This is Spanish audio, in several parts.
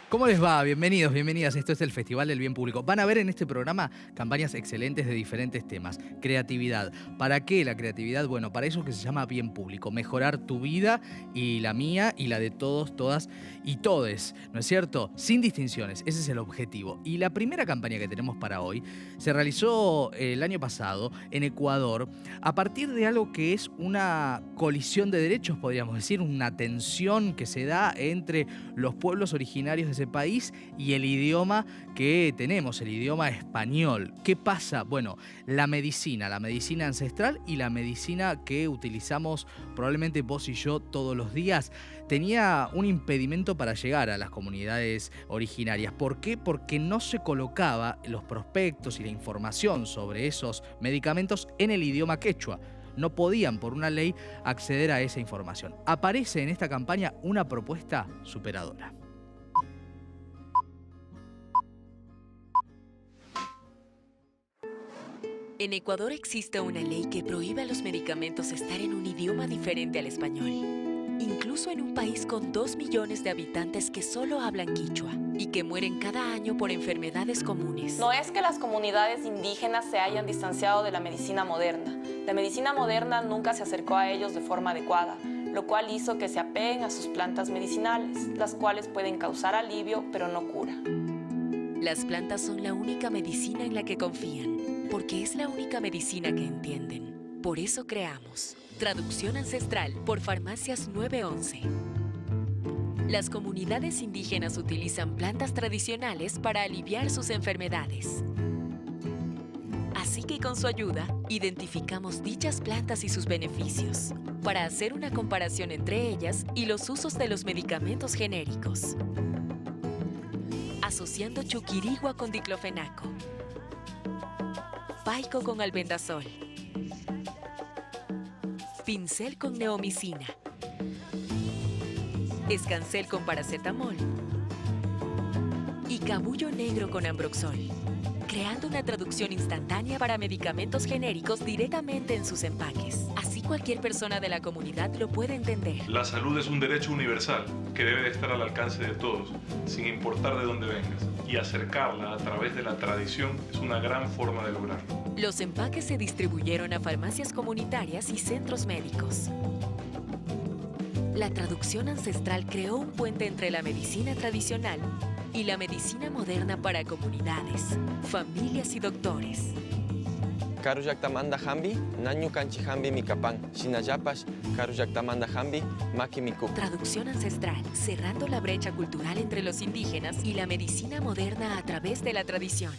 ¿Cómo les va? Bienvenidos, bienvenidas. Esto es el Festival del Bien Público. Van a ver en este programa campañas excelentes de diferentes temas. Creatividad. ¿Para qué la creatividad? Bueno, para eso que se llama Bien Público. Mejorar tu vida y la mía y la de todos, todas y todes. ¿No es cierto? Sin distinciones. Ese es el objetivo. Y la primera campaña que tenemos para hoy se realizó el año pasado en Ecuador a partir de algo que es una colisión de derechos, podríamos decir, una tensión que se da entre los pueblos originarios de ese país y el idioma que tenemos, el idioma español. ¿Qué pasa? Bueno, la medicina ancestral y la medicina que utilizamos probablemente vos y yo todos los días, tenía un impedimento para llegar a las comunidades originarias. ¿Por qué? Porque no se colocaba los prospectos y la información sobre esos medicamentos en el idioma quechua. No podían, por una ley, acceder a esa información. Aparece en esta campaña una propuesta superadora. En Ecuador existe una ley que prohíbe a los medicamentos estar en un idioma diferente al español, incluso en un país con 2 millones de habitantes que solo hablan quichua y que mueren cada año por enfermedades comunes. No es que las comunidades indígenas se hayan distanciado de la medicina moderna. La medicina moderna nunca se acercó a ellos de forma adecuada, lo cual hizo que se apeguen a sus plantas medicinales, las cuales pueden causar alivio, pero no cura. Las plantas son la única medicina en la que confían, porque es la única medicina que entienden. Por eso creamos Traducción Ancestral por Farmacias 911. Las comunidades indígenas utilizan plantas tradicionales para aliviar sus enfermedades. Así que con su ayuda, identificamos dichas plantas y sus beneficios, para hacer una comparación entre ellas y los usos de los medicamentos genéricos. Asociando chuquirigua con diclofenaco, paico con albendazol, pincel con neomicina, escancel con paracetamol y cabullo negro con ambroxol, creando una traducción instantánea para medicamentos genéricos directamente en sus empaques. Así cualquier persona de la comunidad lo puede entender. La salud es un derecho universal que debe de estar al alcance de todos, sin importar de dónde vengas. Y acercarla a través de la tradición es una gran forma de lograrlo. Los empaques se distribuyeron a farmacias comunitarias y centros médicos. La traducción ancestral creó un puente entre la medicina tradicional y la medicina moderna para comunidades, familias y doctores. Karuyaktamanda Hambi, Nañu Kanchi Hambi Mikapan, Shinayapash, Karuyaktamanda Hambi, Maki Miku. Traducción ancestral, cerrando la brecha cultural entre los indígenas y la medicina moderna a través de la tradición.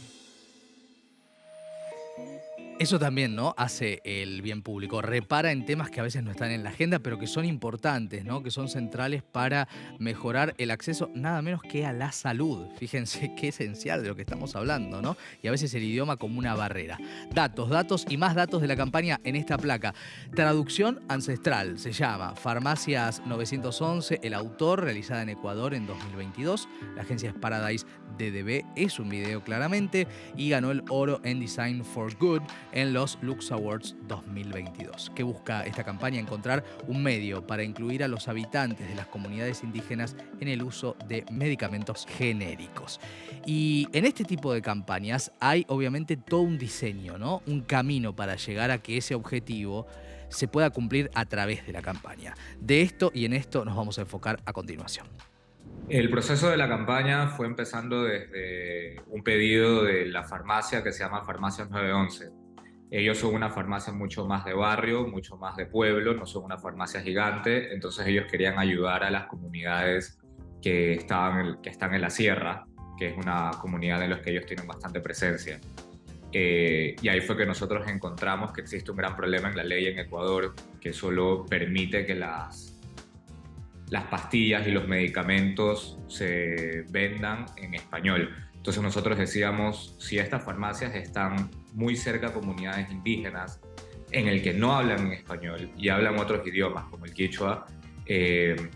Eso también, ¿no?, hace el bien público. Repara en temas que a veces no están en la agenda, pero que son importantes, ¿no?, que son centrales para mejorar el acceso nada menos que a la salud. Fíjense qué esencial de lo que estamos hablando, ¿no? Y a veces el idioma como una barrera. Datos, datos y más datos de la campaña en esta placa. Traducción Ancestral se llama. Farmacias 911, el autor, realizada en Ecuador en 2022. La agencia es Paradise DDB, es un video claramente, y ganó el oro en Design for Good en los Lux Awards 2022. ¿Qué busca esta campaña? Encontrar un medio para incluir a los habitantes de las comunidades indígenas en el uso de medicamentos genéricos. Y en este tipo de campañas hay obviamente todo un diseño, ¿no?, un camino para llegar a que ese objetivo se pueda cumplir a través de la campaña. De esto y en esto nos vamos a enfocar a continuación. El proceso de la campaña fue empezando desde un pedido de la farmacia que se llama Farmacias 911. Ellos son una farmacia mucho más de barrio, mucho más de pueblo, no son una farmacia gigante, entonces ellos querían ayudar a las comunidades que están en la sierra, que es una comunidad en la que ellos tienen bastante presencia. Y ahí fue que nosotros encontramos que existe un gran problema en la ley en Ecuador que solo permite que las pastillas y los medicamentos se vendan en español. Entonces nosotros decíamos, si estas farmacias están muy cerca a comunidades indígenas en el que no hablan en español y hablan otros idiomas como el quichua,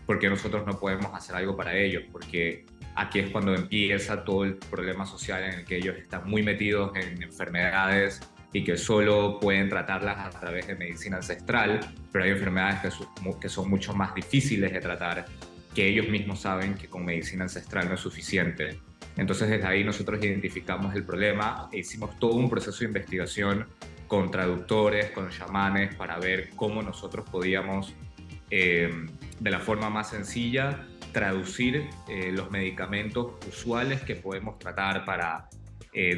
¿por qué nosotros no podemos hacer algo para ellos? Porque aquí es cuando empieza todo el problema social en el que ellos están muy metidos en enfermedades y que solo pueden tratarlas a través de medicina ancestral, pero hay enfermedades que son mucho más difíciles de tratar que ellos mismos saben que con medicina ancestral no es suficiente. Entonces desde ahí nosotros identificamos el problema e hicimos todo un proceso de investigación con traductores, con chamanes, para ver cómo nosotros podíamos, de la forma más sencilla, traducir los medicamentos usuales que podemos tratar para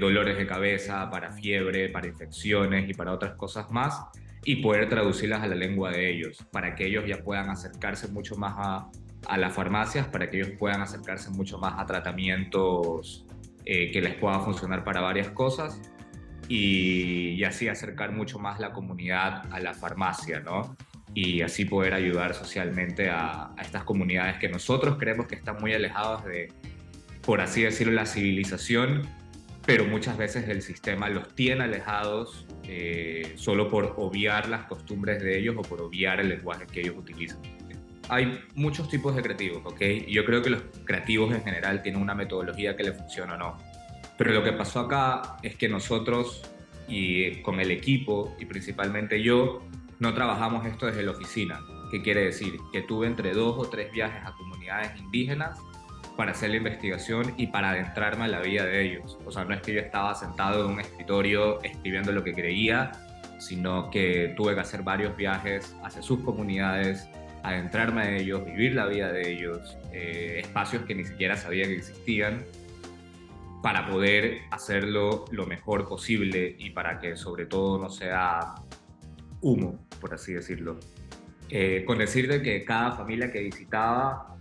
dolores de cabeza, para fiebre, para infecciones y para otras cosas más, y poder traducirlas a la lengua de ellos, para que ellos ya puedan acercarse mucho más a las farmacias, para que ellos puedan acercarse mucho más a tratamientos que les pueda funcionar para varias cosas, y así acercar mucho más la comunidad a la farmacia, ¿no? Y así poder ayudar socialmente a estas comunidades que nosotros creemos que están muy alejadas de, por así decirlo, la civilización, pero muchas veces el sistema los tiene alejados solo por obviar las costumbres de ellos o por obviar el lenguaje que ellos utilizan. Hay muchos tipos de creativos, ¿ok? Y yo creo que los creativos en general tienen una metodología que les funciona o no. Pero lo que pasó acá es que nosotros, y con el equipo, y principalmente yo, no trabajamos esto desde la oficina. ¿Qué quiere decir? Que tuve entre 2 o 3 viajes a comunidades indígenas para hacer la investigación y para adentrarme a la vida de ellos. O sea, no es que yo estaba sentado en un escritorio escribiendo lo que creía, sino que tuve que hacer varios viajes hacia sus comunidades, adentrarme a ellos, vivir la vida de ellos, espacios que ni siquiera sabía que existían, para poder hacerlo lo mejor posible y para que sobre todo no sea humo, por así decirlo. Con decirte que cada familia que visitaba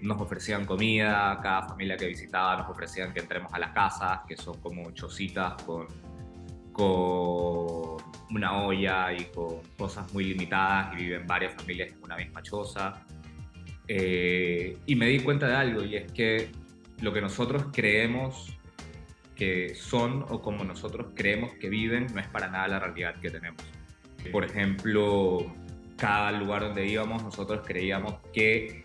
nos ofrecían comida, cada familia que visitaba nos ofrecían que entremos a las casas, que son como chocitas con una olla y con cosas muy limitadas, y viven varias familias en una misma choza. Y me di cuenta de algo, y es que lo que nosotros creemos que son o como nosotros creemos que viven no es para nada la realidad que tenemos. Por ejemplo, cada lugar donde íbamos nosotros creíamos que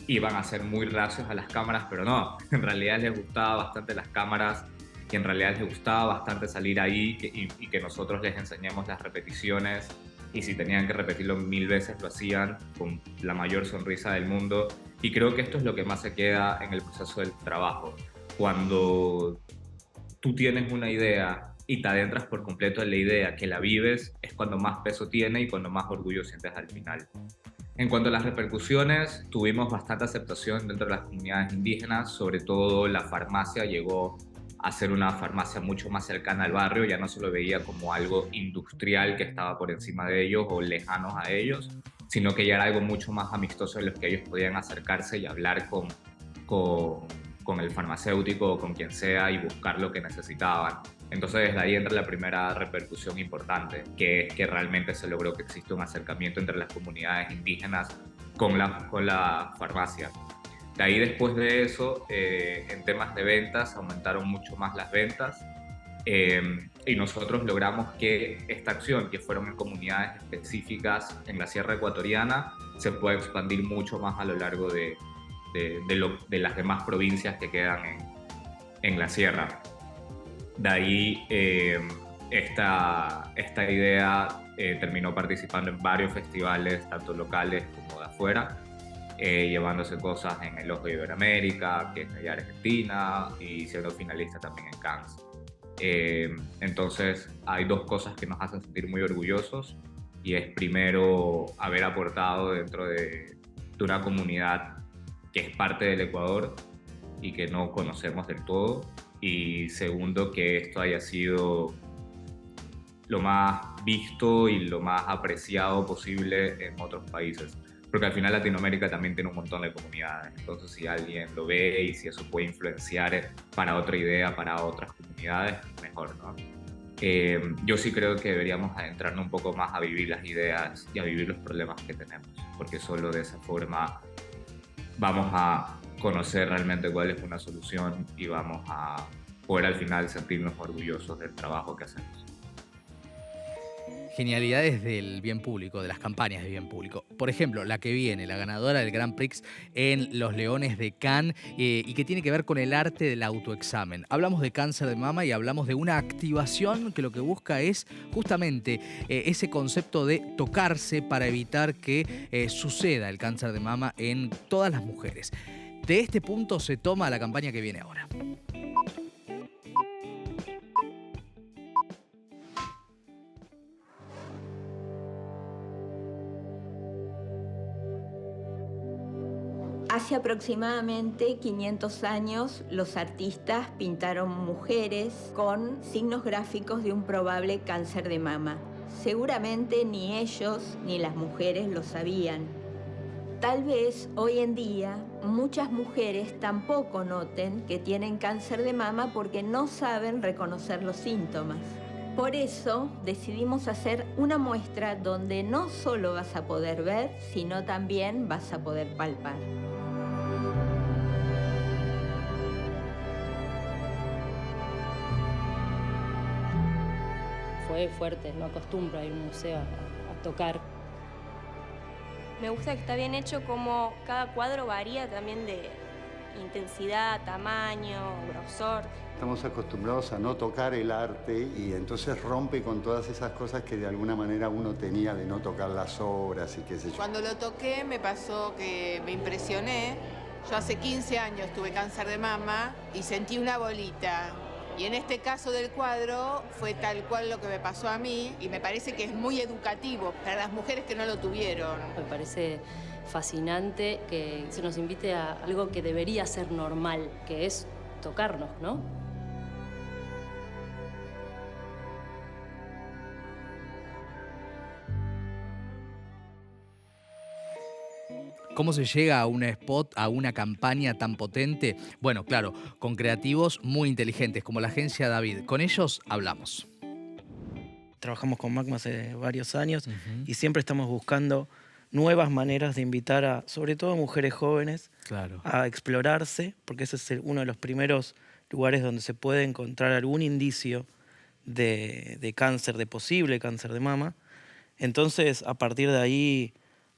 iban a ser muy reacios a las cámaras, pero no, en realidad les gustaba bastante las cámaras, y en realidad les gustaba bastante salir ahí y que nosotros les enseñemos las repeticiones, y si tenían que repetirlo 1000 veces lo hacían con la mayor sonrisa del mundo. Y creo que esto es lo que más se queda en el proceso del trabajo. Cuando tú tienes una idea y te adentras por completo en la idea, que la vives, es cuando más peso tiene y cuando más orgullo sientes al final. En cuanto a las repercusiones, tuvimos bastante aceptación dentro de las comunidades indígenas, sobre todo la farmacia llegó a ser una farmacia mucho más cercana al barrio, ya no se lo veía como algo industrial que estaba por encima de ellos o lejanos a ellos, sino que ya era algo mucho más amistoso en los que ellos podían acercarse y hablar con el farmacéutico o con quien sea y buscar lo que necesitaban. Entonces desde ahí entra la primera repercusión importante, que es que realmente se logró que existe un acercamiento entre las comunidades indígenas con la farmacia. De ahí, después de eso, en temas de ventas, aumentaron mucho más las ventas, y nosotros logramos que esta acción, que fueron en comunidades específicas en la Sierra Ecuatoriana, se pueda expandir mucho más a lo largo de las demás provincias que quedan en la Sierra. De ahí, esta idea terminó participando en varios festivales, tanto locales como de afuera, llevándose cosas en el Ojo de Iberoamérica, que es allá Argentina, y siendo finalista también en Cannes. Entonces hay 2 cosas que nos hacen sentir muy orgullosos, y es primero haber aportado dentro de una comunidad que es parte del Ecuador y que no conocemos del todo, y segundo que esto haya sido lo más visto y lo más apreciado posible en otros países. Porque al final Latinoamérica también tiene un montón de comunidades, entonces si alguien lo ve y si eso puede influenciar para otra idea, para otras comunidades, mejor, ¿no? Yo sí creo que deberíamos adentrarnos un poco más a vivir las ideas y a vivir los problemas que tenemos, porque solo de esa forma vamos a conocer realmente cuál es una solución y vamos a poder al final sentirnos orgullosos del trabajo que hacemos. Genialidades del bien público, de las campañas de bien público. Por ejemplo, la que viene, la ganadora del Grand Prix en Los Leones de Cannes y que tiene que ver con el arte del autoexamen. Hablamos de cáncer de mama y hablamos de una activación que lo que busca es justamente ese concepto de tocarse para evitar que suceda el cáncer de mama en todas las mujeres. De este punto se toma la campaña que viene ahora. Hace aproximadamente 500 años, los artistas pintaron mujeres con signos gráficos de un probable cáncer de mama. Seguramente ni ellos ni las mujeres lo sabían. Tal vez hoy en día muchas mujeres tampoco noten que tienen cáncer de mama porque no saben reconocer los síntomas. Por eso decidimos hacer una muestra donde no solo vas a poder ver, sino también vas a poder palpar. Fue fuerte, no acostumbro a ir a un museo a tocar. Me gusta que está bien hecho, como cada cuadro varía también de intensidad, tamaño, grosor. Estamos acostumbrados a no tocar el arte y entonces rompe con todas esas cosas que de alguna manera uno tenía de no tocar las obras y qué sé yo. Cuando lo toqué me pasó que me impresioné. Yo hace 15 años tuve cáncer de mama y sentí una bolita. Y en este caso del cuadro fue tal cual lo que me pasó a mí y me parece que es muy educativo para las mujeres que no lo tuvieron. Me parece fascinante que se nos invite a algo que debería ser normal, que es tocarnos, ¿no? ¿Cómo se llega a un spot, a una campaña tan potente? Bueno, claro, con creativos muy inteligentes, como la agencia David. Con ellos hablamos. Trabajamos con Magma hace varios años y siempre estamos buscando nuevas maneras de invitar a, sobre todo a mujeres jóvenes, a explorarse, porque ese es uno de los primeros lugares donde se puede encontrar algún indicio de cáncer, de posible cáncer de mama. Entonces, a partir de ahí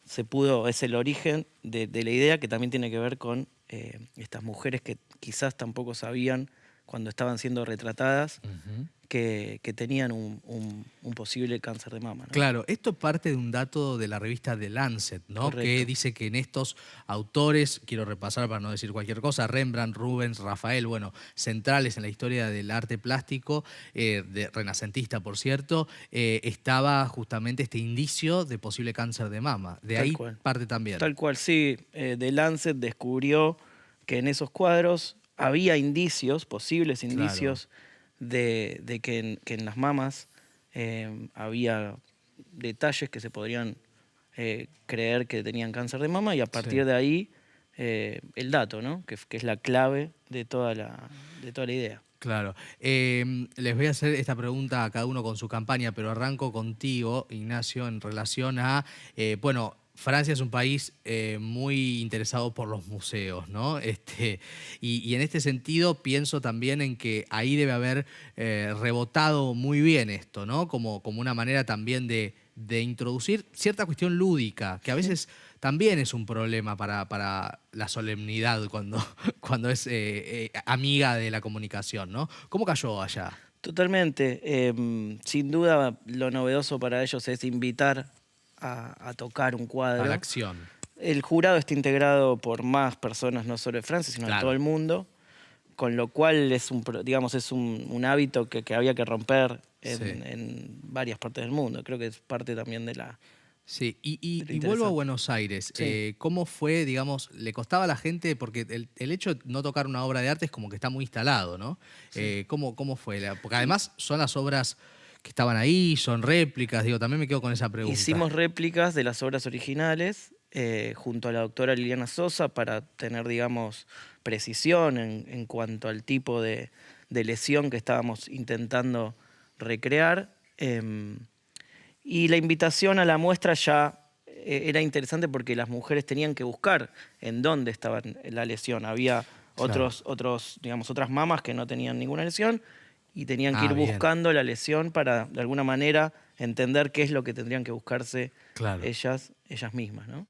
es el origen de la idea, que también tiene que ver con estas mujeres que quizás tampoco sabían cuando estaban siendo retratadas que tenían un posible cáncer de mama, ¿no? Claro, esto parte de un dato de la revista The Lancet, ¿no? Correcto. Que dice que en estos autores, quiero repasar para no decir cualquier cosa, Rembrandt, Rubens, Rafael, bueno, centrales en la historia del arte plástico, renacentista por cierto, estaba justamente este indicio de posible cáncer de mama. De ahí parte también. Tal cual, sí. The Lancet descubrió que en esos cuadros había indicios, posibles indicios, de que en las mamas había detalles que se podrían creer que tenían cáncer de mama, y a partir de ahí el dato, ¿no? que es la clave de toda la idea. Claro. Les voy a hacer esta pregunta a cada uno con su campaña, pero arranco contigo, Ignacio, en relación a, bueno, Francia es un país muy interesado por los museos, ¿no? Y en este sentido pienso también en que ahí debe haber rebotado muy bien esto, ¿no? Como una manera también de introducir cierta cuestión lúdica, que a veces también es un problema para la solemnidad cuando es amiga de la comunicación, ¿no? ¿Cómo cayó allá? Totalmente. Sin duda, lo novedoso para ellos es invitar a tocar un cuadro. A la acción. El jurado está integrado por más personas, no solo de Francia, sino de todo el mundo, con lo cual es un hábito que había que romper en varias partes del mundo. Creo que es parte también de la... Sí, y vuelvo a Buenos Aires. Sí. ¿Cómo fue, digamos, le costaba a la gente? Porque el hecho de no tocar una obra de arte es como que está muy instalado, ¿no? Sí. ¿Cómo fue? Porque además son las obras que estaban ahí, son réplicas, también me quedo con esa pregunta. Hicimos réplicas de las obras originales junto a la doctora Liliana Sosa para tener, digamos, precisión en cuanto al tipo de lesión que estábamos intentando recrear. Y la invitación a la muestra ya era interesante porque las mujeres tenían que buscar en dónde estaba la lesión. Había otras mamas que no tenían ninguna lesión y tenían que ir buscando la lesión para, de alguna manera, entender qué es lo que tendrían que buscarse ellas mismas, ¿no?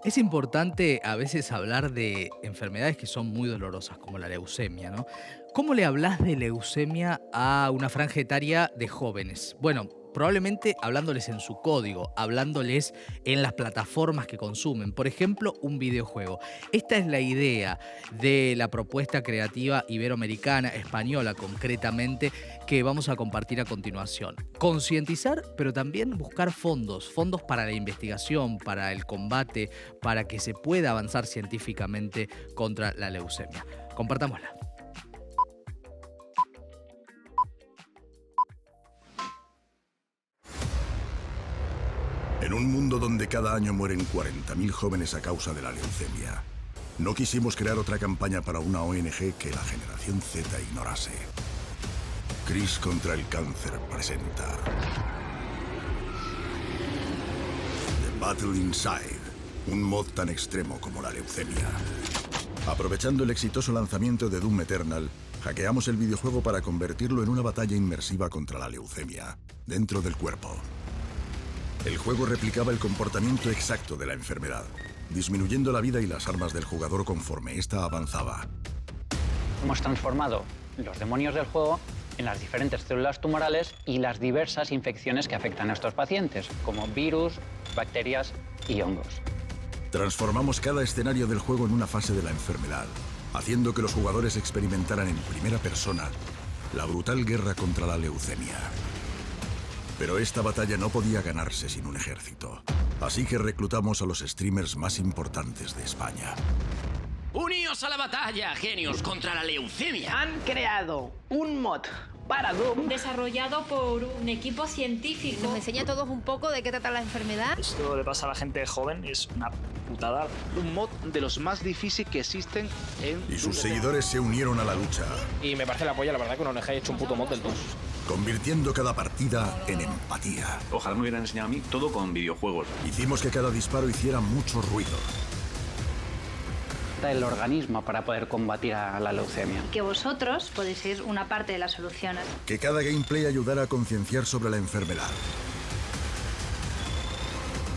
Es importante a veces hablar de enfermedades que son muy dolorosas, como la leucemia, ¿no? ¿Cómo le hablas de leucemia a una franja etaria de jóvenes? Bueno, probablemente hablándoles en su código, hablándoles en las plataformas que consumen. Por ejemplo, un videojuego. Esta es la idea de la propuesta creativa iberoamericana, española concretamente, que vamos a compartir a continuación. Concientizar, pero también buscar fondos para la investigación, para el combate, para que se pueda avanzar científicamente contra la leucemia. Compartámosla. En un mundo donde cada año mueren 40.000 jóvenes a causa de la leucemia, no quisimos crear otra campaña para una ONG que la generación Z ignorase. CRIS contra el cáncer presenta The Battle Inside, un mod tan extremo como la leucemia. Aprovechando el exitoso lanzamiento de Doom Eternal, hackeamos el videojuego para convertirlo en una batalla inmersiva contra la leucemia, dentro del cuerpo. El juego replicaba el comportamiento exacto de la enfermedad, disminuyendo la vida y las armas del jugador conforme ésta avanzaba. Hemos transformado los demonios del juego en las diferentes células tumorales y las diversas infecciones que afectan a estos pacientes, como virus, bacterias y hongos. Transformamos cada escenario del juego en una fase de la enfermedad, haciendo que los jugadores experimentaran en primera persona la brutal guerra contra la leucemia. Pero esta batalla no podía ganarse sin un ejército. Así que reclutamos a los streamers más importantes de España. ¡Uníos a la batalla, genios contra la leucemia! Han creado un mod para Doom desarrollado por un equipo científico. Nos enseña a todos un poco de qué trata la enfermedad. Esto le pasa a la gente joven, es una putada. Un mod de los más difíciles que existen en... Y sus seguidores se unieron a la lucha. Y me parece la polla, la verdad, que una ONG haya hecho un puto mod del 2. Convirtiendo cada partida en empatía. Ojalá me hubieran enseñado a mí todo con videojuegos. Hicimos que cada disparo hiciera mucho ruido. El organismo para poder combatir a la leucemia. Que vosotros podéis ser una parte de las soluciones. Que cada gameplay ayudara a concienciar sobre la enfermedad.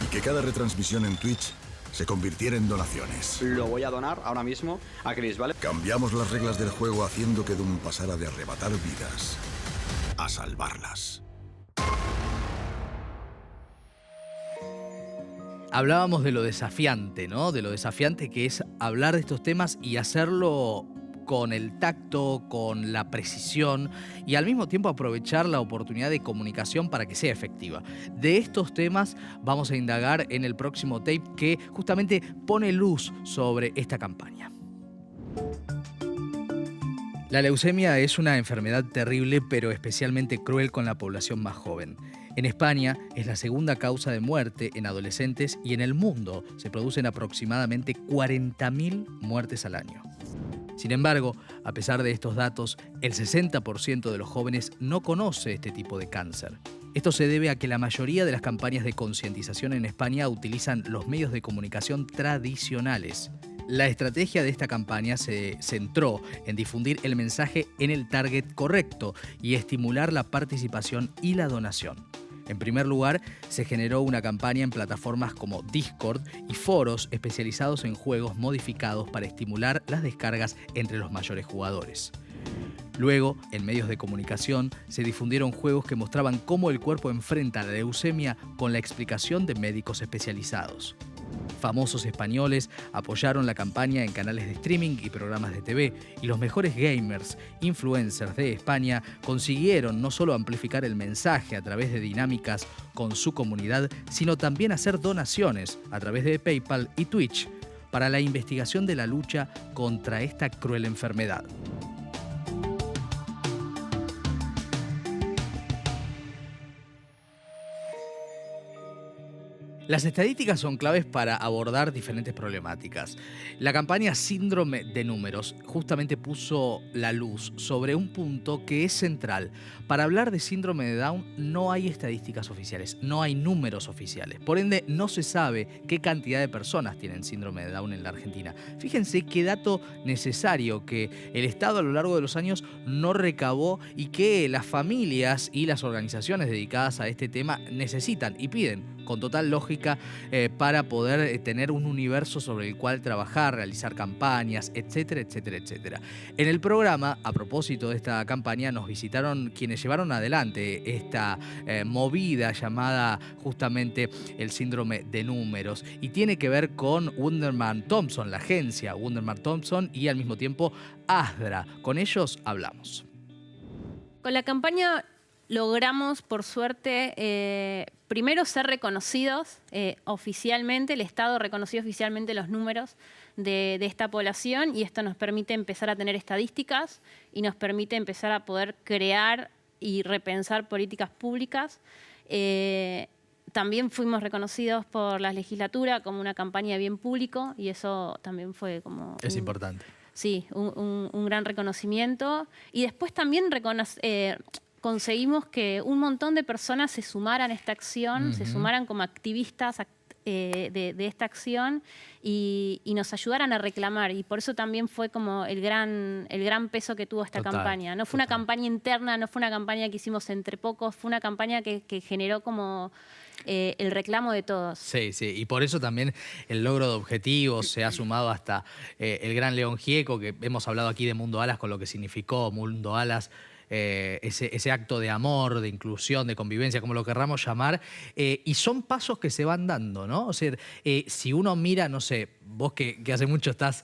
Y que cada retransmisión en Twitch se convirtiera en donaciones. Lo voy a donar ahora mismo a Chris, ¿vale? Cambiamos las reglas del juego haciendo que Doom pasara de arrebatar vidas a salvarlas. Hablábamos de lo desafiante, ¿no? De lo desafiante que es hablar de estos temas y hacerlo con el tacto, con la precisión y al mismo tiempo aprovechar la oportunidad de comunicación para que sea efectiva. De estos temas vamos a indagar en el próximo tape que justamente pone luz sobre esta campaña. La leucemia es una enfermedad terrible, pero especialmente cruel con la población más joven. En España es la segunda causa de muerte en adolescentes y en el mundo se producen aproximadamente 40.000 muertes al año. Sin embargo, a pesar de estos datos, el 60% de los jóvenes no conoce este tipo de cáncer. Esto se debe a que la mayoría de las campañas de concientización en España utilizan los medios de comunicación tradicionales. La estrategia de esta campaña se centró en difundir el mensaje en el target correcto y estimular la participación y la donación. En primer lugar, se generó una campaña en plataformas como Discord y foros especializados en juegos modificados para estimular las descargas entre los mayores jugadores. Luego, en medios de comunicación, se difundieron juegos que mostraban cómo el cuerpo enfrenta la leucemia con la explicación de médicos especializados. Famosos españoles apoyaron la campaña en canales de streaming y programas de TV, y los mejores gamers, influencers de España consiguieron no solo amplificar el mensaje a través de dinámicas con su comunidad, sino también hacer donaciones a través de PayPal y Twitch para la investigación de la lucha contra esta cruel enfermedad. Las estadísticas son claves para abordar diferentes problemáticas. La campaña Síndrome de Números justamente puso la luz sobre un punto que es central. Para hablar de síndrome de Down no hay estadísticas oficiales, no hay números oficiales. Por ende, no se sabe qué cantidad de personas tienen síndrome de Down en la Argentina. Fíjense qué dato necesario que el Estado a lo largo de los años no recabó y que las familias y las organizaciones dedicadas a este tema necesitan y piden con total lógica para poder tener un universo sobre el cual trabajar, realizar campañas, etcétera, etcétera, etcétera. En el programa, a propósito de esta campaña, nos visitaron quienes llevaron adelante esta movida llamada justamente el síndrome de números y tiene que ver con Wunderman Thompson, la agencia Wunderman Thompson y al mismo tiempo ASDRA. Con ellos hablamos. Con la campaña logramos, por suerte, primero ser reconocidos oficialmente, el Estado reconoció oficialmente los números de esta población y esto nos permite empezar a tener estadísticas y nos permite empezar a poder crear y repensar políticas públicas. También fuimos reconocidos por la legislatura como una campaña de bien público y eso también fue como... Es importante. Sí, un gran reconocimiento. Y después también conseguimos que un montón de personas se sumaran a esta acción, se sumaran como activistas de esta acción y nos ayudaran a reclamar. Y por eso también fue como el gran peso que tuvo esta campaña. No fue una campaña interna, no fue una campaña que hicimos entre pocos, fue una campaña que generó como el reclamo de todos. Sí, sí, y por eso también el logro de objetivos se ha sumado hasta el gran León Gieco, que hemos hablado aquí de Mundo Alas, con lo que significó Mundo Alas, ese acto de amor, de inclusión, de convivencia, como lo querramos llamar, y son pasos que se van dando, ¿no? O sea, si uno mira, no sé, vos que hace mucho estás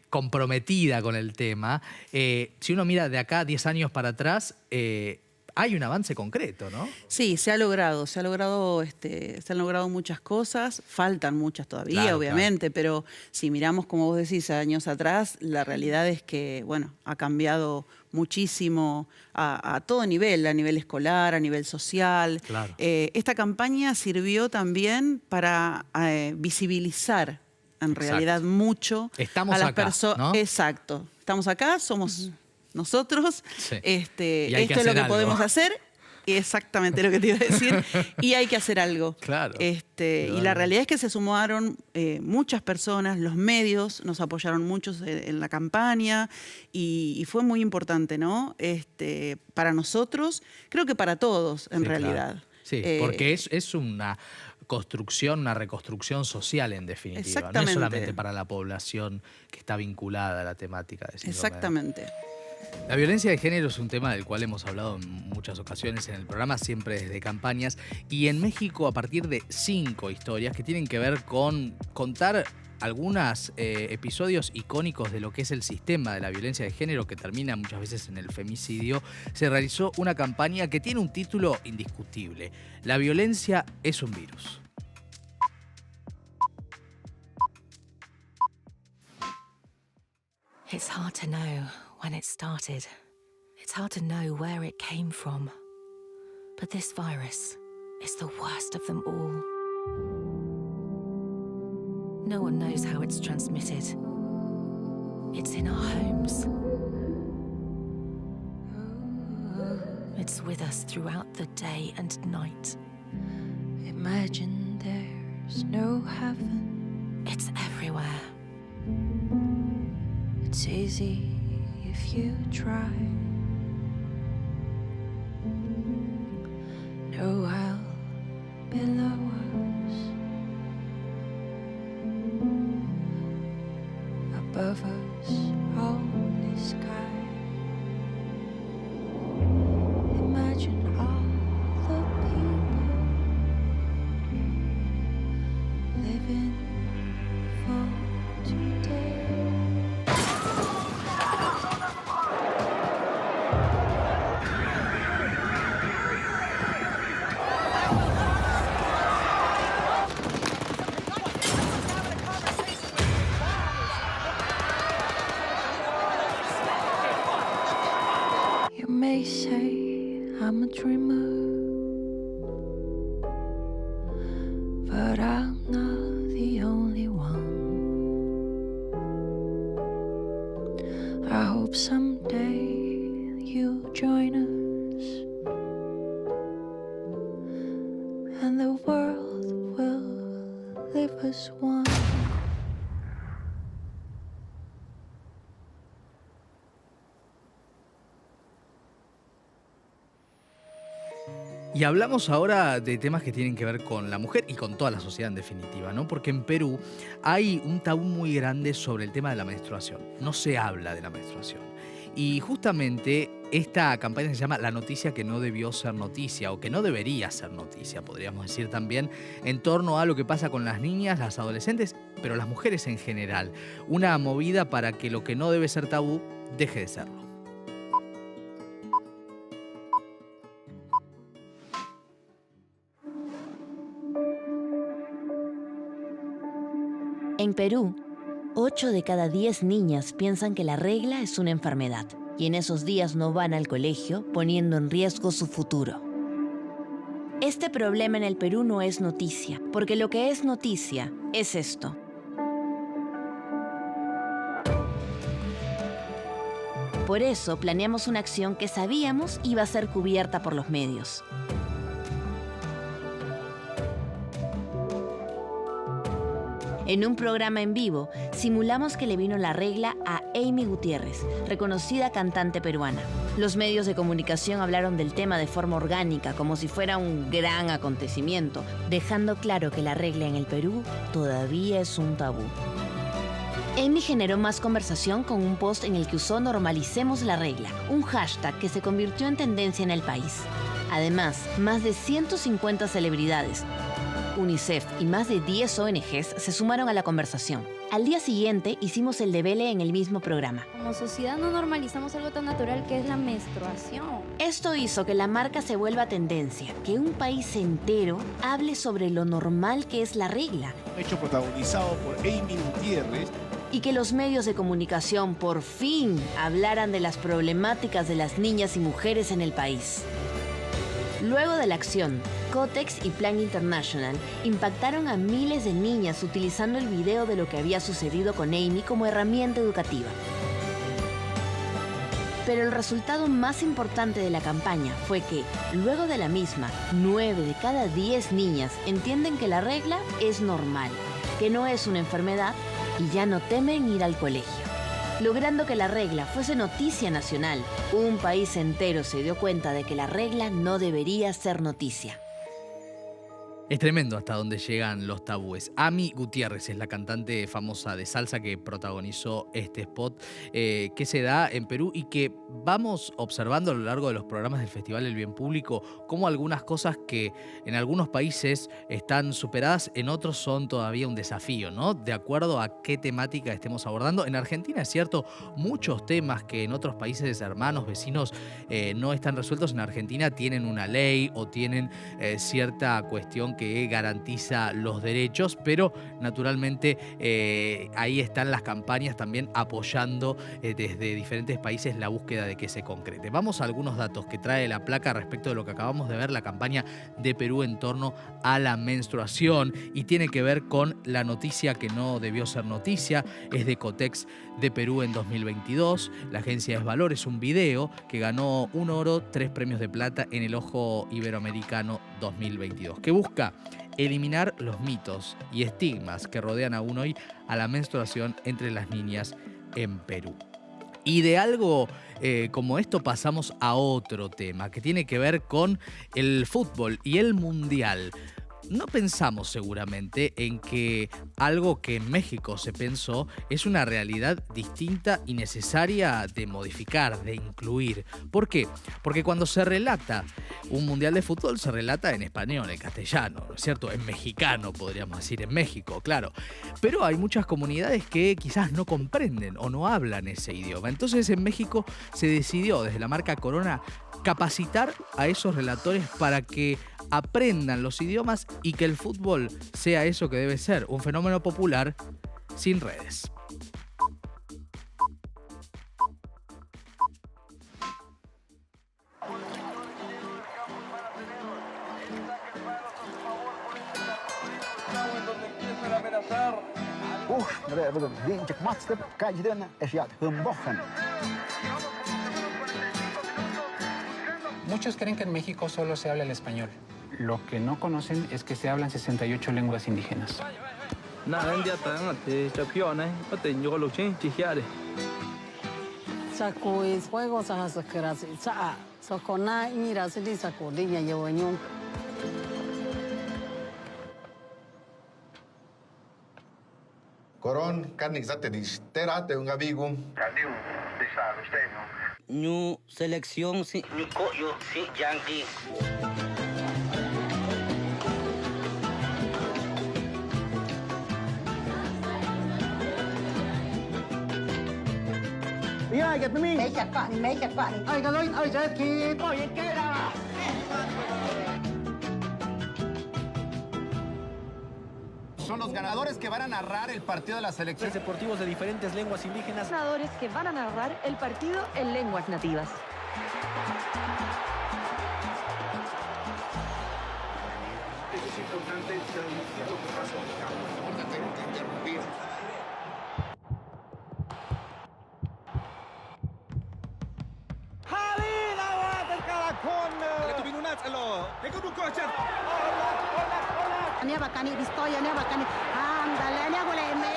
comprometida con el tema, si uno mira de acá 10 años para atrás, hay un avance concreto, ¿no? Sí, se han logrado muchas cosas, faltan muchas todavía, claro, obviamente, claro. Pero si miramos, como vos decís, años atrás, la realidad es que, bueno, ha cambiado muchísimo a todo nivel, a nivel escolar, a nivel social. Claro. Esta campaña sirvió también para visibilizar, en realidad, mucho a las personas. ¿No? Exacto. Estamos acá, somos... nosotros, sí. Esto es lo que podemos hacer, exactamente lo que te iba a decir, y hay que hacer algo. Claro. Y la realidad es que se sumaron muchas personas, los medios nos apoyaron mucho en la campaña y fue muy importante, ¿no? Para nosotros, creo que para todos, en realidad. Claro. Sí, porque es una construcción, una reconstrucción social en definitiva. No es solamente para la población que está vinculada a la temática de síndrome. Exactamente. La violencia de género es un tema del cual hemos hablado en muchas ocasiones en el programa, siempre desde campañas, y en México a partir de 5 historias que tienen que ver con contar algunos episodios icónicos de lo que es el sistema de la violencia de género que termina muchas veces en el femicidio, se realizó una campaña que tiene un título indiscutible: La violencia es un virus. It's hard to know when it started. It's hard to know where it came from. But this virus is the worst of them all. No one knows how it's transmitted. It's in our homes. It's with us throughout the day and night. Imagine there's no heaven. It's everywhere. It's easy if you try. No hell below us. Above us, only sky. Imagine all the people living for today. and the world will live as one. Y hablamos ahora de temas que tienen que ver con la mujer y con toda la sociedad en definitiva, ¿no? Porque en Perú hay un tabú muy grande sobre el tema de la menstruación. No se habla de la menstruación. Y justamente esta campaña se llama La noticia que no debió ser noticia, o que no debería ser noticia, podríamos decir también, en torno a lo que pasa con las niñas, las adolescentes, pero las mujeres en general. Una movida para que lo que no debe ser tabú deje de serlo. En Perú, 8 de cada 10 niñas piensan que la regla es una enfermedad y en esos días no van al colegio, poniendo en riesgo su futuro. Este problema en el Perú no es noticia, porque lo que es noticia es esto. Por eso planeamos una acción que sabíamos iba a ser cubierta por los medios. En un programa en vivo, simulamos que le vino la regla a Amy Gutiérrez, reconocida cantante peruana. Los medios de comunicación hablaron del tema de forma orgánica, como si fuera un gran acontecimiento, dejando claro que la regla en el Perú todavía es un tabú. Amy generó más conversación con un post en el que usó "Normalicemos la regla", un hashtag que se convirtió en tendencia en el país. Además, más de 150 celebridades, UNICEF y más de 10 ONGs se sumaron a la conversación. Al día siguiente hicimos el desvele en el mismo programa. Como sociedad no normalizamos algo tan natural que es la menstruación. Esto hizo que la marca se vuelva tendencia, que un país entero hable sobre lo normal que es la regla. Hecho protagonizado por Amy Gutiérrez. Y que los medios de comunicación por fin hablaran de las problemáticas de las niñas y mujeres en el país. Luego de la acción, Cotex y Plan International impactaron a miles de niñas utilizando el video de lo que había sucedido con Amy como herramienta educativa. Pero el resultado más importante de la campaña fue que, luego de la misma, 9 de cada 10 niñas entienden que la regla es normal, que no es una enfermedad y ya no temen ir al colegio. Logrando que la regla fuese noticia nacional, un país entero se dio cuenta de que la regla no debería ser noticia. Es tremendo hasta dónde llegan los tabúes. Amy Gutiérrez es la cantante famosa de salsa que protagonizó este spot que se da en Perú y que vamos observando a lo largo de los programas del Festival del Bien Público como algunas cosas que en algunos países están superadas, en otros son todavía un desafío, ¿no? De acuerdo a qué temática estemos abordando. En Argentina es cierto, muchos temas que en otros países hermanos, vecinos, no están resueltos, en Argentina tienen una ley o tienen cierta cuestión que garantiza los derechos, pero naturalmente ahí están las campañas también apoyando desde diferentes países la búsqueda de que se concrete. Vamos a algunos datos que trae la placa respecto de lo que acabamos de ver, la campaña de Perú en torno a la menstruación, y tiene que ver con la noticia que no debió ser noticia. Es de Cotex de Perú en 2022. La agencia es Valor, es un video que ganó 1 oro, 3 premios de plata en el Ojo Iberoamericano 2022, que busca eliminar los mitos y estigmas que rodean aún hoy a la menstruación entre las niñas en Perú. Y de algo como esto pasamos a otro tema que tiene que ver con el fútbol y el mundial. No pensamos seguramente en que algo que en México se pensó es una realidad distinta y necesaria de modificar, de incluir. ¿Por qué? Porque cuando se relata un mundial de fútbol se relata en español, en castellano, ¿no es cierto? En mexicano, podríamos decir, en México, claro. Pero hay muchas comunidades que quizás no comprenden o no hablan ese idioma. Entonces en México se decidió desde la marca Corona capacitar a esos relatores para que aprendan los idiomas y que el fútbol sea eso que debe ser, un fenómeno popular sin redes. Muchos creen que en México solo se habla el español. Lo que no conocen es que se hablan 68 lenguas indígenas. Coron, carne tera te un abigum. Ñu selección si ñu coyo si yankee. Mira, que mí. Me chapa. Ay, galoy, ay, ya que. Oye, ¿qué era? Son los ganadores que van a narrar el partido de las selecciones deportivos de diferentes lenguas indígenas. Ganadores que van a narrar el partido en lenguas nativas. Es importante traducir lo que pasa en el campo. Es importante interrumpir. Ania bakani bistoy, ania bakani. Ándale, ania goleme.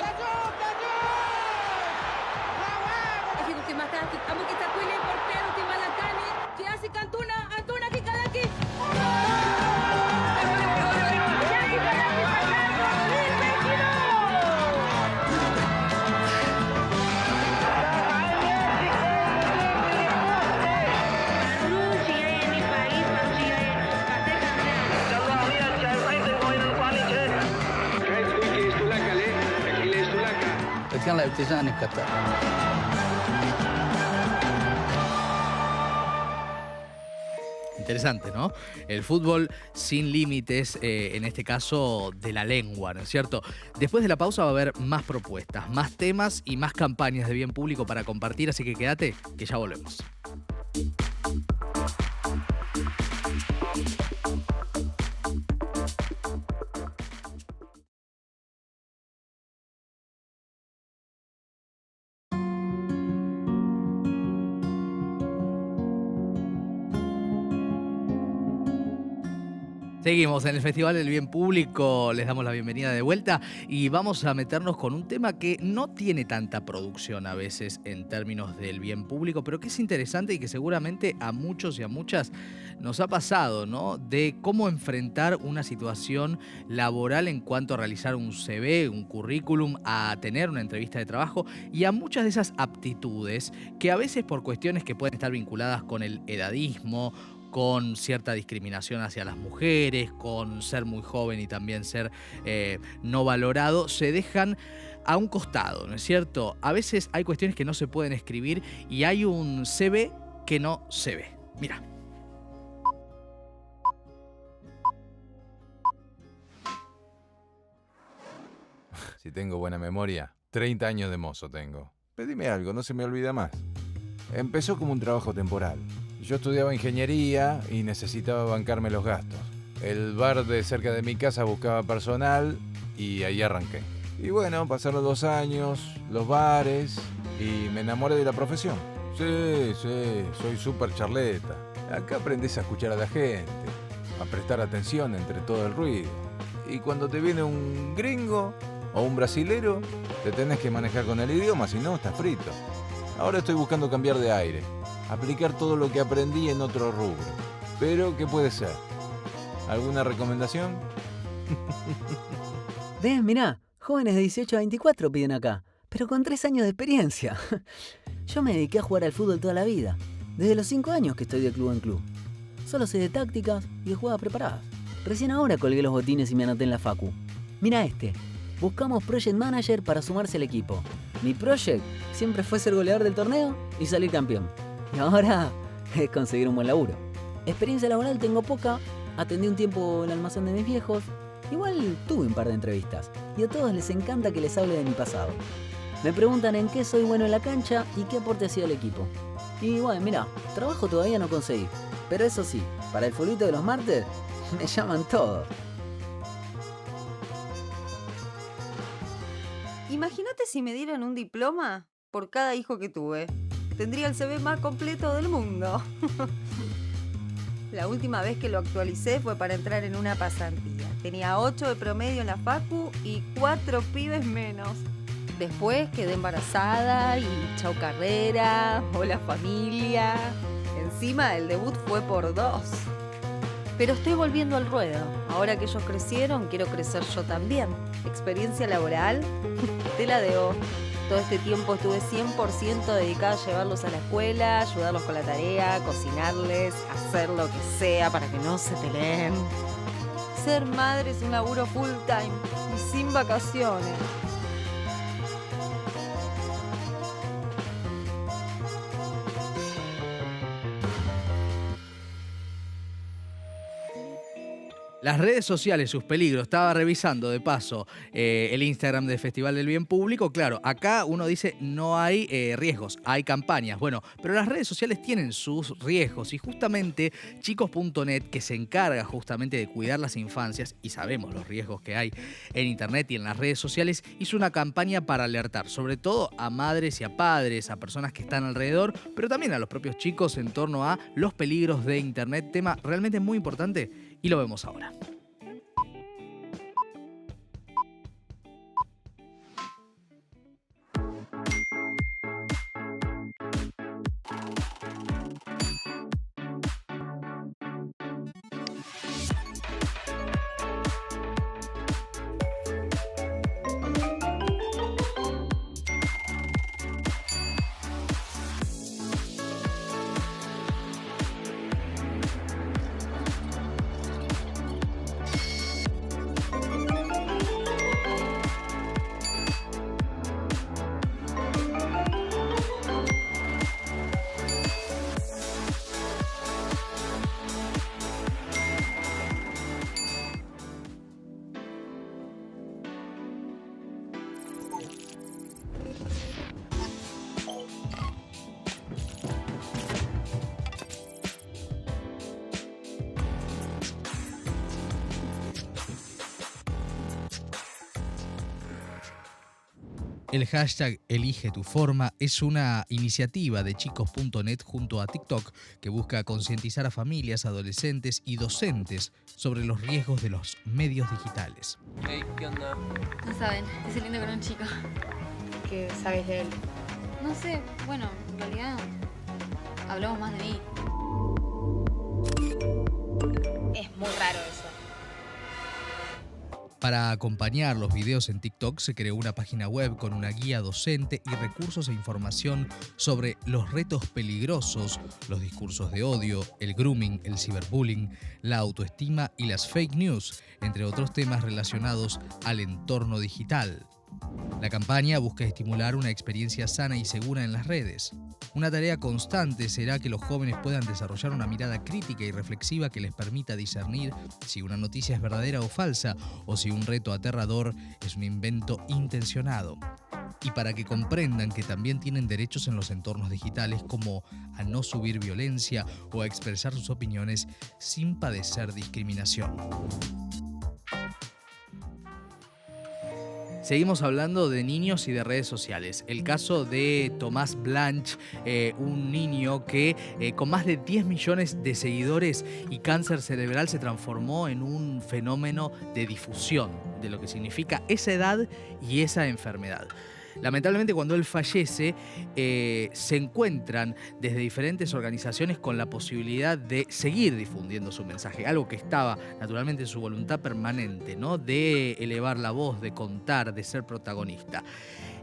Digo que mataste, amo que está cuile portero que malacane, que hace cantuna, antuna que cada aquí. Interesante, ¿no? El fútbol sin límites, en este caso de la lengua, ¿no es cierto? Después de la pausa va a haber más propuestas, más temas y más campañas de bien público para compartir, así que quédate, que ya volvemos. Seguimos en el Festival del Bien Público, les damos la bienvenida de vuelta y vamos a meternos con un tema que no tiene tanta producción a veces en términos del bien público, pero que es interesante y que seguramente a muchos y a muchas nos ha pasado, ¿no? De cómo enfrentar una situación laboral en cuanto a realizar un CV, un currículum, a tener una entrevista de trabajo y a muchas de esas aptitudes que a veces por cuestiones que pueden estar vinculadas con el edadismo, con cierta discriminación hacia las mujeres, con ser muy joven y también ser no valorado, se dejan a un costado, ¿no es cierto? A veces hay cuestiones que no se pueden escribir y hay un CV que no se ve. Mira. Si tengo buena memoria, 30 años de mozo tengo. Pedime algo, no se me olvida más. Empezó como un trabajo temporal. Yo estudiaba ingeniería y necesitaba bancarme los gastos. El bar de cerca de mi casa buscaba personal y ahí arranqué. Y bueno, pasaron 2 años, los bares y me enamoré de la profesión. Sí, soy súper charleta. Acá aprendés a escuchar a la gente, a prestar atención entre todo el ruido. Y cuando te viene un gringo o un brasilero, te tenés que manejar con el idioma, si no estás frito. Ahora estoy buscando cambiar de aire, aplicar todo lo que aprendí en otro rubro. Pero, ¿qué puede ser? ¿Alguna recomendación? Ven, mirá, jóvenes de 18 a 24 piden acá, pero con 3 años de experiencia. Yo me dediqué a jugar al fútbol toda la vida, desde los 5 años que estoy de club en club. Solo sé de tácticas y de jugadas preparadas. Recién ahora colgué los botines y me anoté en la facu. Mirá este. Buscamos Project Manager para sumarse al equipo. Mi project siempre fue ser goleador del torneo y salir campeón. Y ahora es conseguir un buen laburo. Experiencia laboral tengo poca, atendí un tiempo el almacén de mis viejos. Igual tuve un par de entrevistas y a todos les encanta que les hable de mi pasado. Me preguntan en qué soy bueno en la cancha y qué aporte hacía al equipo. Y bueno, mirá, trabajo todavía no conseguí. Pero eso sí, para el fulbito de los martes me llaman todo. Imagínate si me dieran un diploma por cada hijo que tuve. Tendría el CV más completo del mundo. La última vez que lo actualicé fue para entrar en una pasantía. Tenía 8 de promedio en la facu y 4 pibes menos. Después quedé embarazada y chau carrera, hola familia. Encima el debut fue por 2. Pero estoy volviendo al ruedo. Ahora que ellos crecieron, quiero crecer yo también. Experiencia laboral, tela de ojo. Todo este tiempo estuve 100% dedicada a llevarlos a la escuela, ayudarlos con la tarea, cocinarles, hacer lo que sea para que no se peleen. Ser madre es un laburo full time y sin vacaciones. Las redes sociales, sus peligros. Estaba revisando de paso el Instagram del Festival del Bien Público. Claro, acá uno dice no hay riesgos, hay campañas. Bueno, pero las redes sociales tienen sus riesgos y justamente chicos.net, que se encarga justamente de cuidar las infancias, y sabemos los riesgos que hay en internet y en las redes sociales, hizo una campaña para alertar, sobre todo a madres y a padres, a personas que están alrededor, pero también a los propios chicos en torno a los peligros de internet, tema realmente muy importante. Y lo vemos ahora. El hashtag Elige tu Forma es una iniciativa de chicos.net junto a TikTok que busca concientizar a familias, adolescentes y docentes sobre los riesgos de los medios digitales. Hey, ¿qué onda? No saben, estoy saliendo con un chico. ¿Qué sabes de él? No sé, bueno, en realidad hablamos más de mí. Es muy raro eso. Para acompañar los videos en TikTok se creó una página web con una guía docente y recursos e información sobre los retos peligrosos, los discursos de odio, el grooming, el ciberbullying, la autoestima y las fake news, entre otros temas relacionados al entorno digital. La campaña busca estimular una experiencia sana y segura en las redes. Una tarea constante será que los jóvenes puedan desarrollar una mirada crítica y reflexiva que les permita discernir si una noticia es verdadera o falsa, o si un reto aterrador es un invento intencionado. Y para que comprendan que también tienen derechos en los entornos digitales, como a no subir violencia o a expresar sus opiniones sin padecer discriminación. Seguimos hablando de niños y de redes sociales. El caso de Tomás Blanch, un niño que con más de 10 millones de seguidores y cáncer cerebral se transformó en un fenómeno de difusión de lo que significa esa edad y esa enfermedad. Lamentablemente, cuando él fallece, se encuentran desde diferentes organizaciones con la posibilidad de seguir difundiendo su mensaje, algo que estaba naturalmente en su voluntad permanente, ¿no? De elevar la voz, de contar, de ser protagonista.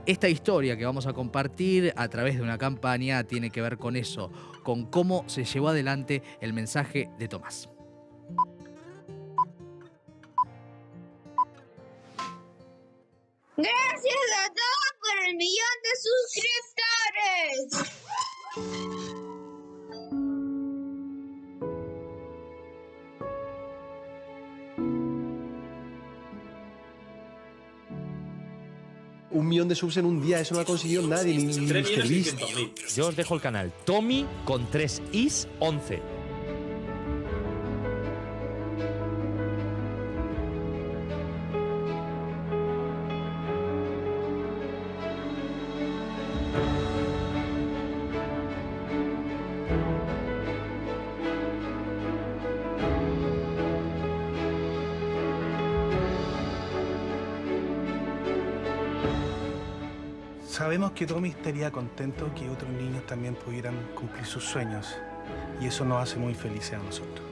Esta historia que vamos a compartir a través de una campaña tiene que ver con eso, con cómo se llevó adelante el mensaje de Tomás. Gracias a todos por el 1.000.000 de suscriptores. Un 1.000.000 de subs en un día, eso no ha conseguido nadie, ni MrBeast. Yo os dejo el canal Tommy con 3 is 11. Sabemos que Tommy estaría contento que otros niños también pudieran cumplir sus sueños. Y eso nos hace muy felices a nosotros.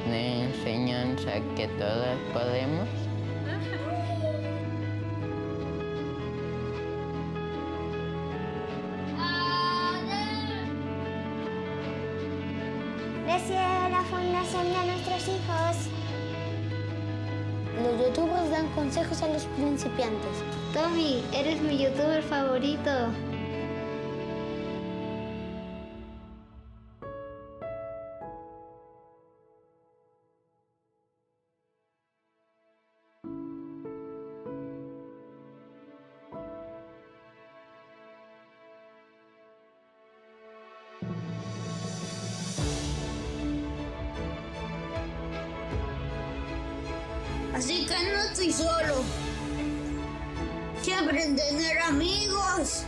De enseñanza que todos podemos. Gracias a la fundación de nuestros hijos. Los youtubers dan consejos a los principiantes. Tommy, eres mi youtuber favorito. Así que no estoy solo. Siempre tener amigos.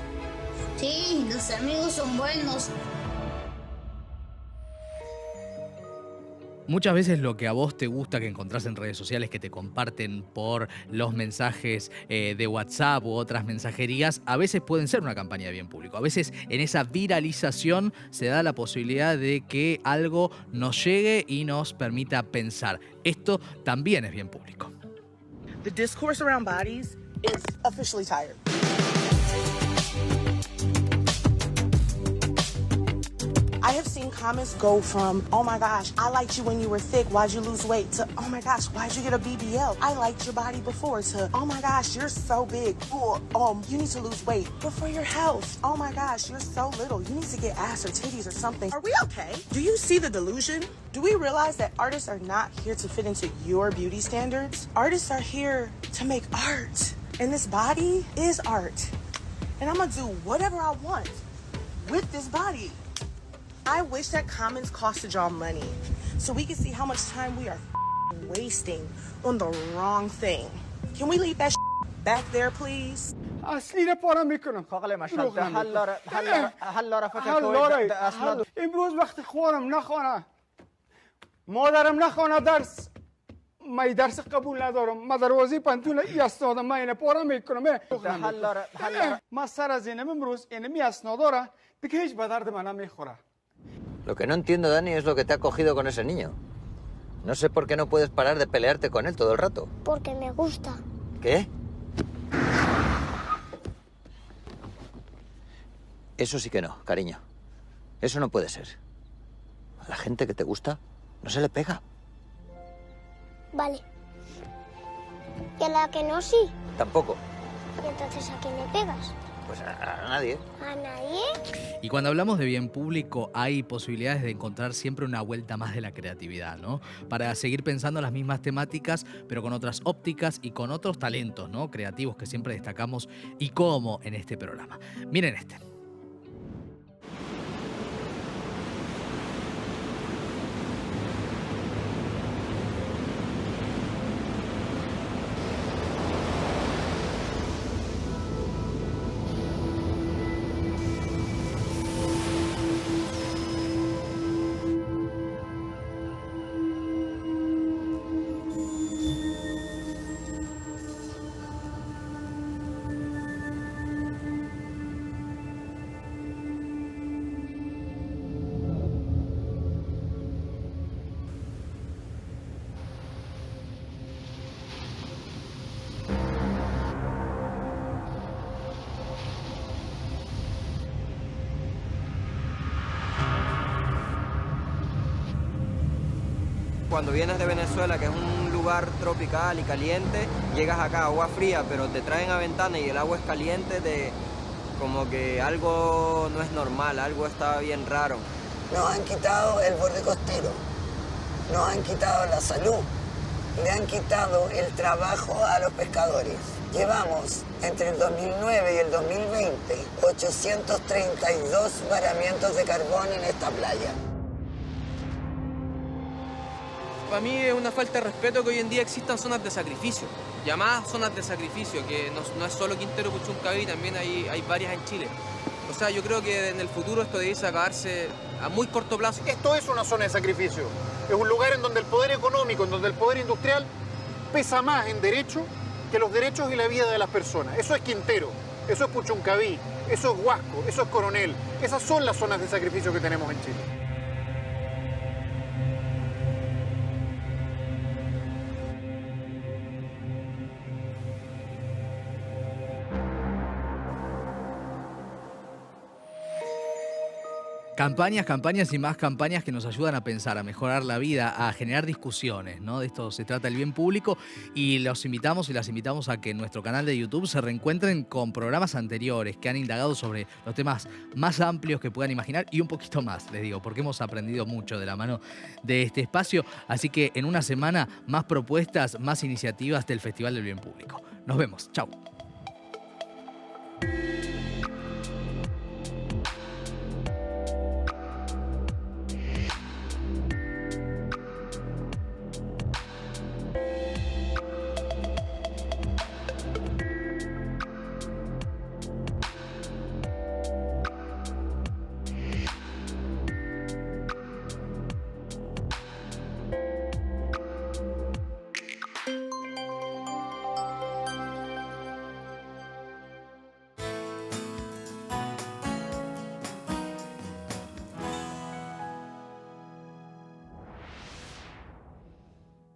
Sí, los amigos son buenos. Muchas veces lo que a vos te gusta que encontrás en redes sociales que te comparten por los mensajes de WhatsApp u otras mensajerías, a veces pueden ser una campaña de bien público. A veces en esa viralización se da la posibilidad de que algo nos llegue y nos permita pensar. Esto también es bien público. The discourse around bodies is officially tired. I have seen comments go from, oh my gosh, I liked you when you were thick, why'd you lose weight, to, oh my gosh, why'd you get a BBL? I liked your body before, to, oh my gosh, you're so big, ooh, you need to lose weight, but for your health, oh my gosh, you're so little, you need to get ass or titties or something. Are we okay? Do you see the delusion? Do we realize that artists are not here to fit into your beauty standards? Artists are here to make art, and this body is art, and I'm gonna do whatever I want with this body. I wish that comments costed y'all money so we can see how much time we are wasting on the wrong thing. Can we leave that back there, please? اصلی پارم میکنم فقط مشهد امروز وقت خورم نخوانه مادرم نخوانه درس من درس قبول ندارم من دروازه پنتون ای اسنادم من اینه پارم میکنم من سر از اینم امروز اینمی اسناداره دیگه هیچ به درد منم میخوره. Lo que no entiendo, Dani, es lo que te ha cogido con ese niño. No sé por qué no puedes parar de pelearte con él todo el rato. Porque me gusta. ¿Qué? Eso sí que no, cariño. Eso no puede ser. A la gente que te gusta no se le pega. Vale. ¿Y a la que no, sí? Tampoco. ¿Y entonces a quién le pegas? Pues a nadie. ¿A nadie? Y cuando hablamos de bien público hay posibilidades de encontrar siempre una vuelta más de la creatividad, ¿no? Para seguir pensando las mismas temáticas, pero con otras ópticas y con otros talentos, ¿no? Creativos que siempre destacamos y cómo en este programa. Miren este. Cuando vienes de Venezuela, que es un lugar tropical y caliente, llegas acá, agua fría, pero te traen a ventana y el agua es caliente, como que algo no es normal, algo está bien raro. Nos han quitado el borde costero, nos han quitado la salud, le han quitado el trabajo a los pescadores. Llevamos entre el 2009 y el 2020 832 varamientos de carbón en esta playa. Para mí es una falta de respeto que hoy en día existan zonas de sacrificio, llamadas zonas de sacrificio, que no es solo Quintero Puchuncaví, también hay varias en Chile. O sea, yo creo que en el futuro esto debe acabarse a muy corto plazo. Esto es una zona de sacrificio. Es un lugar en donde el poder económico, en donde el poder industrial pesa más en derecho que los derechos y la vida de las personas. Eso es Quintero, eso es Puchuncaví, eso es Huasco, eso es Coronel. Esas son las zonas de sacrificio que tenemos en Chile. Campañas, campañas y más campañas que nos ayudan a pensar, a mejorar la vida, a generar discusiones, ¿no? De esto se trata el bien público y los invitamos y las invitamos a que en nuestro canal de YouTube se reencuentren con programas anteriores que han indagado sobre los temas más amplios que puedan imaginar y un poquito más, les digo, porque hemos aprendido mucho de la mano de este espacio. Así que en una semana más propuestas, más iniciativas del Festival del Bien Público. Nos vemos. Chau.